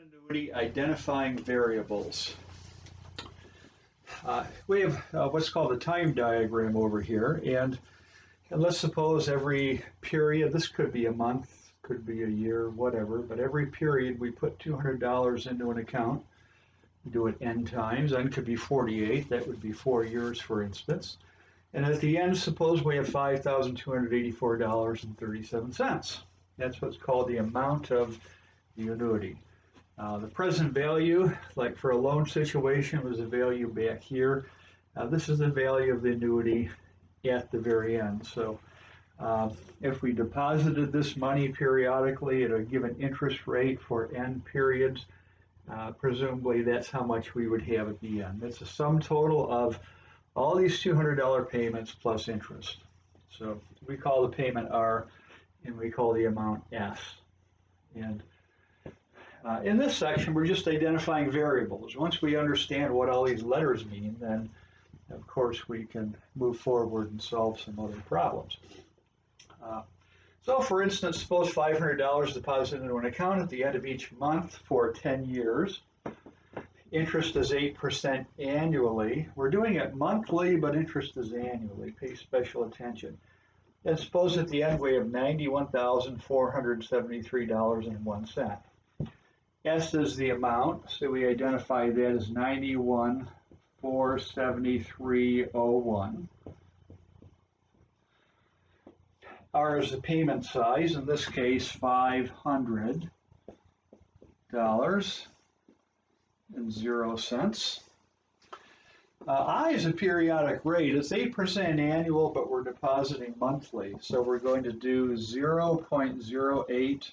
Annuity identifying variables. We have what's called a time diagram over here, and let's suppose every period, this could be a month, could be a year, whatever, but every period we put $200 into an account. We do it n times, n could be 48, that would be 4 years, for instance. And at the end, suppose we have $5,284.37. That's what's called the amount of the annuity. The present value, like for a loan situation, was the value back here. This is the value of the annuity at the very end. So if we deposited this money periodically at a given interest rate for n periods, presumably that's how much we would have at the end. It's a sum total of all these $200 payments plus interest. So we call the payment R, and we call the amount S. And in this section, we're just identifying variables. Once we understand what all these letters mean, then of course we can move forward and solve some other problems. So for instance, suppose $500 deposited into an account at the end of each month for 10 years. Interest is 8% annually. We're doing it monthly, but interest is annually. Pay special attention. And suppose at the end we have $91,473.01. S is the amount, so we identify that as 91,473.01. R is the payment size, in this case $500.00. I is a periodic rate. It's 8% annual, but we're depositing monthly. So we're going to do 0.08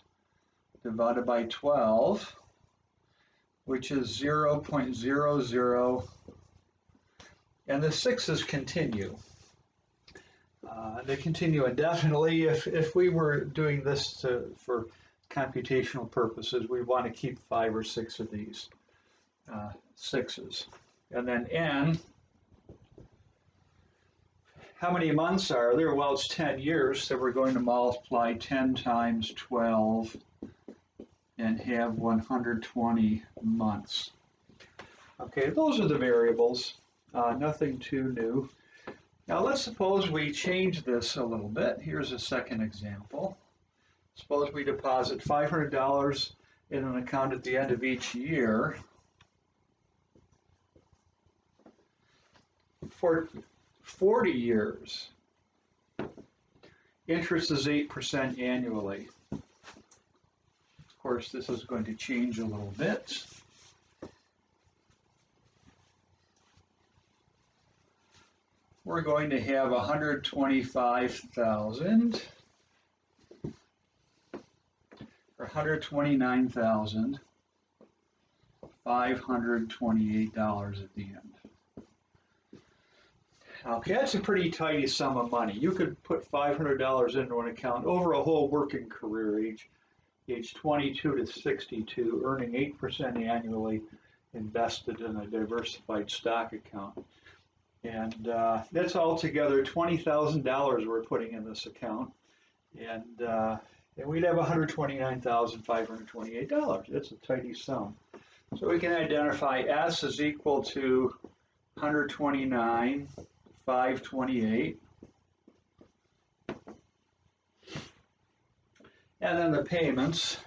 divided by 12, which is 0.00, and the sixes continue. They continue indefinitely. If we were doing this for computational purposes, we want to keep 5 or 6 of these sixes. And then n, how many months are there? Well, it's 10 years, so we're going to multiply 10 times 12 and have 120 months. Okay, those are the variables, nothing too new. Now let's suppose we change this a little bit. Here's a second example. Suppose we deposit $500 in an account at the end of each year for 40 years. Interest is 8% annually. Of course, this is going to change a little bit. We're going to have 125,000 or $129,528 at the end. Okay, that's a pretty tidy sum of money. You could put $500 into an account over a whole working career, age 22 to 62, earning 8% annually, invested in a diversified stock account. And that's altogether $20,000 we're putting in this account, and we'd have $129,528. That's a tidy sum. So we can identify S is equal to 129,528, and then the payments.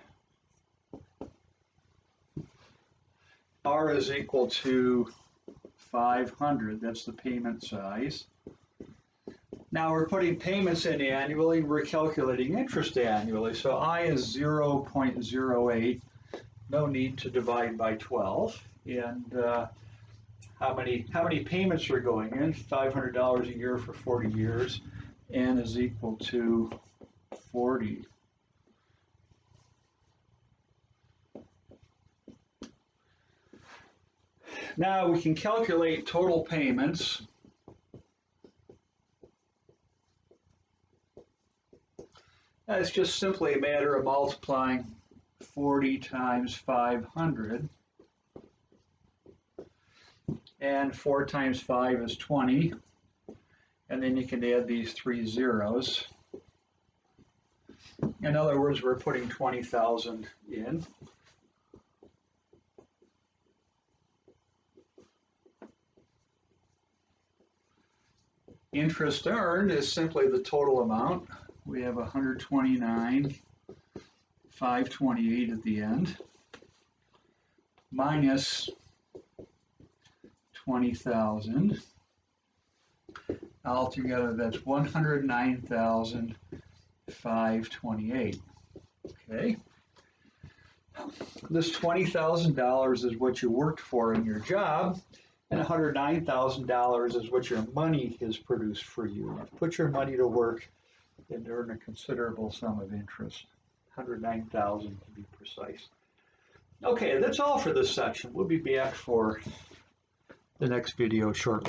R is equal to 500, that's the payment size. Now we're putting payments in annually, and we're calculating interest annually. So I is 0.08, no need to divide by 12. And how many payments are going in? $500 a year for 40 years. N is equal to 40. Now we can calculate total payments. It's just simply a matter of multiplying 40 times 500. And 4 times 5 is 20. And then you can add these 3 zeros. In other words, we're putting 20,000 in. Interest earned is simply the total amount. We have 129,528 at the end, minus 20,000. Altogether, that's 109,528. Okay. This $20,000 is what you worked for in your job, and $109,000 is what your money has produced for you. You've put your money to work and earn a considerable sum of interest. 109,000 to be precise. Okay, that's all for this section. We'll be back for the next video shortly.